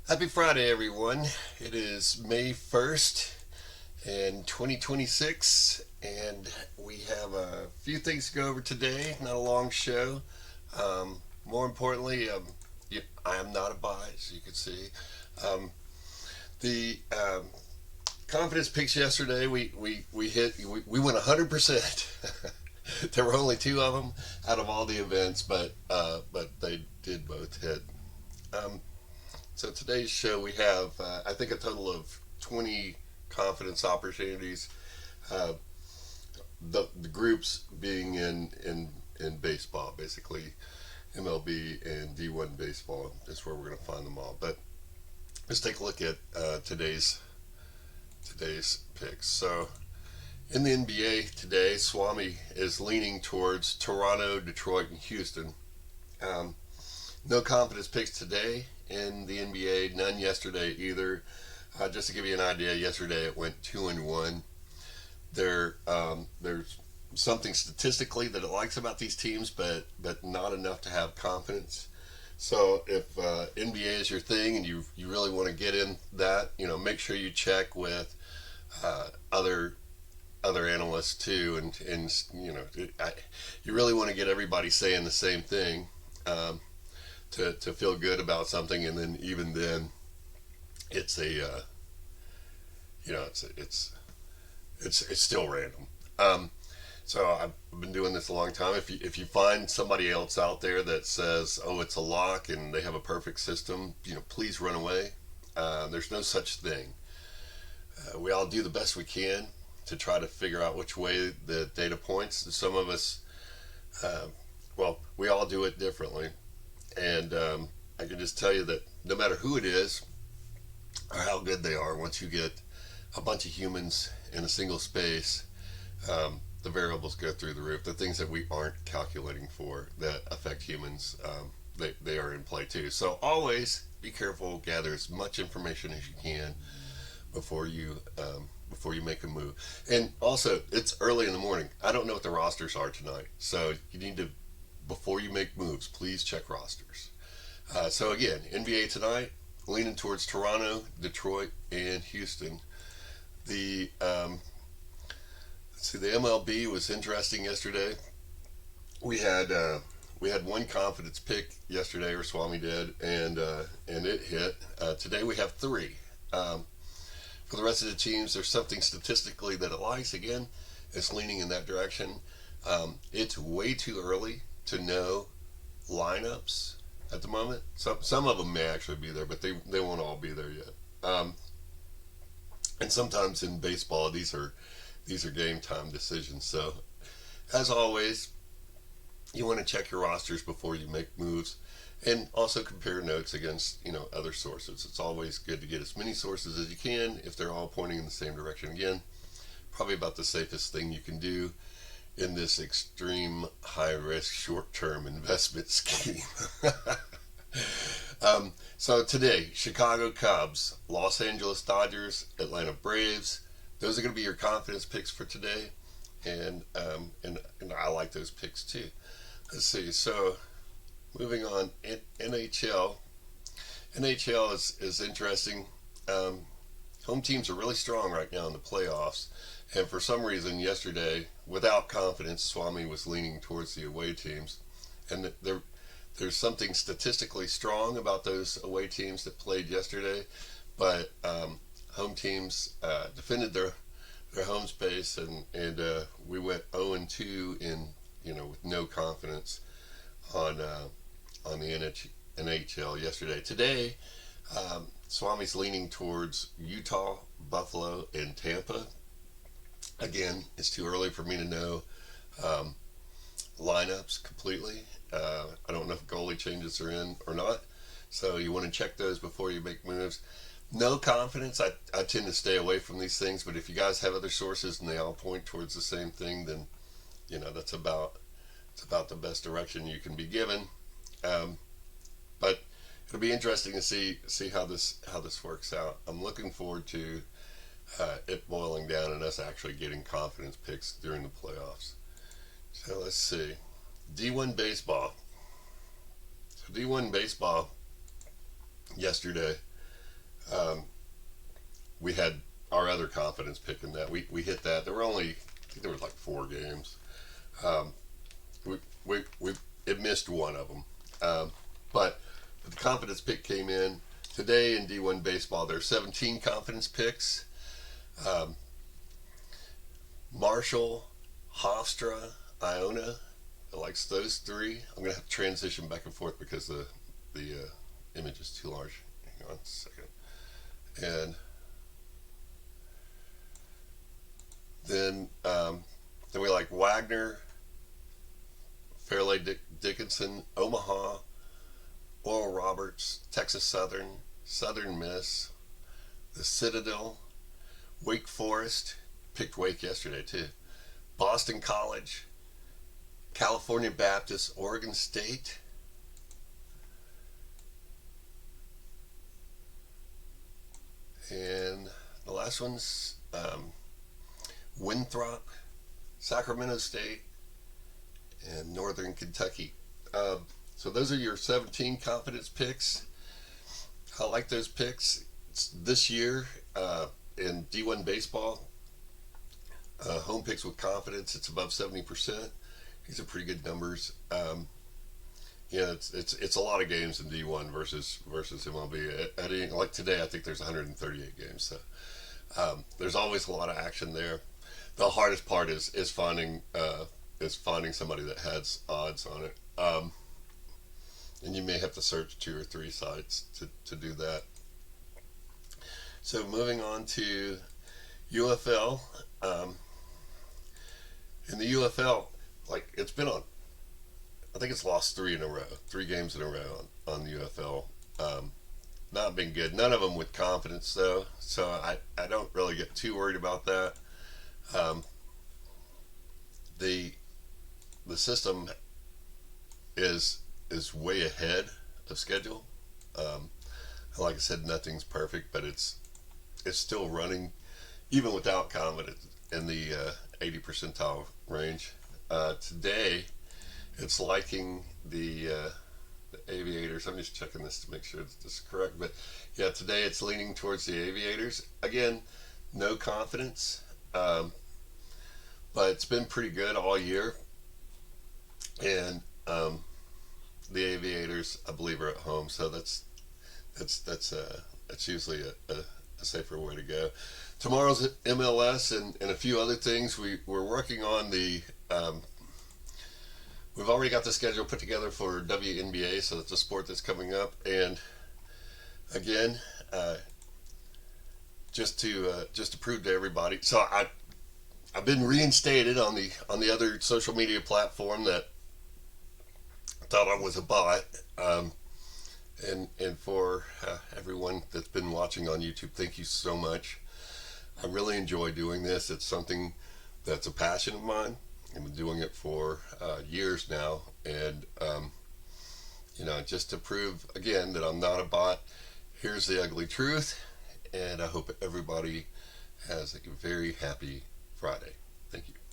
Happy Friday, everyone. It is May 1st and 2026, and we have a few things to go over today. Not a long show. More importantly, yeah, I am not a buy, as you can see. Um, the confidence picks yesterday, we hit, we went 100%. There were only two of them out of all the events, but they did both hit. Um, So today's show we have I think a total of 20 confidence opportunities. Uh, the groups being in baseball, basically MLB and D1 baseball is where we're going to find them all. But let's take a look at today's picks. So in the NBA today, Swami is leaning towards Toronto, Detroit, and Houston. Um, no confidence picks today in the NBA. None yesterday either. Just to give you an idea, yesterday it went 2-1. There's something statistically that it likes about these teams, but not enough to have confidence. So if NBA is your thing and you really want to get in that, make sure you check with other analysts too, and you really want to get everybody saying the same thing. To feel good about something, and then even then, it's a it's still random. Um, so I've been doing this a long time. If you find somebody else out there that says, oh, it's a lock and they have a perfect system, please run away. There's no such thing. We all do the best we can to try to figure out which way the data points. Some of us, uh, well, we all do it differently. And I can just tell you that no matter who it is or how good they are, once you get a bunch of humans in a single space, the variables go through the roof. The things that we aren't calculating for that affect humans, they are in play too. So always be careful, gather as much information as you can before you make a move. And also, it's early in the morning. I don't know what the rosters are tonight, so you need to, before you make moves, please check rosters. So again, NBA tonight, leaning towards Toronto, Detroit, and Houston. The let's see, the MLB was interesting yesterday. We had we had one confidence pick yesterday, or Swami did, and it hit. Today we have three. For the rest of the teams, there's something statistically that it likes. Again, it's leaning in that direction. It's way too early to know lineups at the moment. Some of them may actually be there, but they won't all be there yet. And sometimes in baseball, these are game time decisions. So as always, you want to check your rosters before you make moves, and also compare notes against other sources. It's always good to get as many sources as you can if they're all pointing in the same direction. Again, probably about the safest thing you can do in this extreme high risk short term investment scheme. So today, Chicago Cubs, Los Angeles Dodgers, Atlanta Braves. Those are going to be your confidence picks for today, and I like those picks too. Let's see. So moving on, NHL. NHL is interesting. Home teams are really strong right now in the playoffs, and for some reason yesterday, without confidence, Swami was leaning towards the away teams, and there's something statistically strong about those away teams that played yesterday, but home teams defended their home space, and we went 0-2 in with no confidence on the NHL yesterday. Today, Swami's leaning towards Utah, Buffalo, and Tampa. Again, it's too early for me to know um, lineups completely. I don't know if goalie changes are in or not, so you want to check those before you make moves. No confidence. I tend to stay away from these things, but if you guys have other sources and they all point towards the same thing, then it's about the best direction you can be given. But it'll be interesting to see how this works out. I'm looking forward to it boiling down and us actually getting confidence picks during the playoffs. So let's see. D1 baseball. So D1 baseball yesterday. Um, we had our other confidence pick in that. We hit that. There were only, I think there was like 4 games. Um, we it missed one of them. But the confidence pick came in today in D1 baseball. There are 17 confidence picks. Um, Marshall, Hofstra, Iona. It likes those three. I'm gonna have to transition back and forth because the image is too large. Hang on a second. And then we like Wagner, Fairleigh Dickinson, Omaha, Oral Roberts, Texas Southern, Southern Miss, the Citadel, Wake Forest. Picked Wake yesterday too. Boston College, California Baptist, Oregon State, and the last one's Winthrop, Sacramento State, and Northern Kentucky. So those are your 17 confidence picks. I like those picks. This year in D1 baseball, home picks with confidence, it's above 70%. These are pretty good numbers. It's a lot of games in D1 versus MLB. Like today, I think there's 138 games. So there's always a lot of action there. The hardest part is finding somebody that has odds on it. And you may have to search 2 or 3 sites to do that. So moving on to UFL. In the UFL, like it's been on, I think it's lost 3 in a row, 3 games in a row on the UFL. Not been good. None of them with confidence though, so I don't really get too worried about that. Um, the the system is way ahead of schedule. Um, like I said, nothing's perfect, but it's still running even without confidence in the 80 percentile range. Today, it's liking the Aviators. I'm just checking this to make sure this is correct. But yeah, today it's leaning towards the Aviators. Again, no confidence, but it's been pretty good all year. And the Aviators, I believe, are at home, so that's usually a safer way to go. Tomorrow's MLS and a few other things. We're working on the. We've already got the schedule put together for WNBA, so that's a sport that's coming up. And again, just to prove to everybody, so I've been reinstated on the other social media platform that I thought I was a bot. And for everyone that's been watching on YouTube, thank you so much. I really enjoy doing this. It's something that's a passion of mine. I've been doing it for years now, and just to prove again that I'm not a bot. Here's the ugly truth, and I hope everybody has a very happy Friday. Thank you.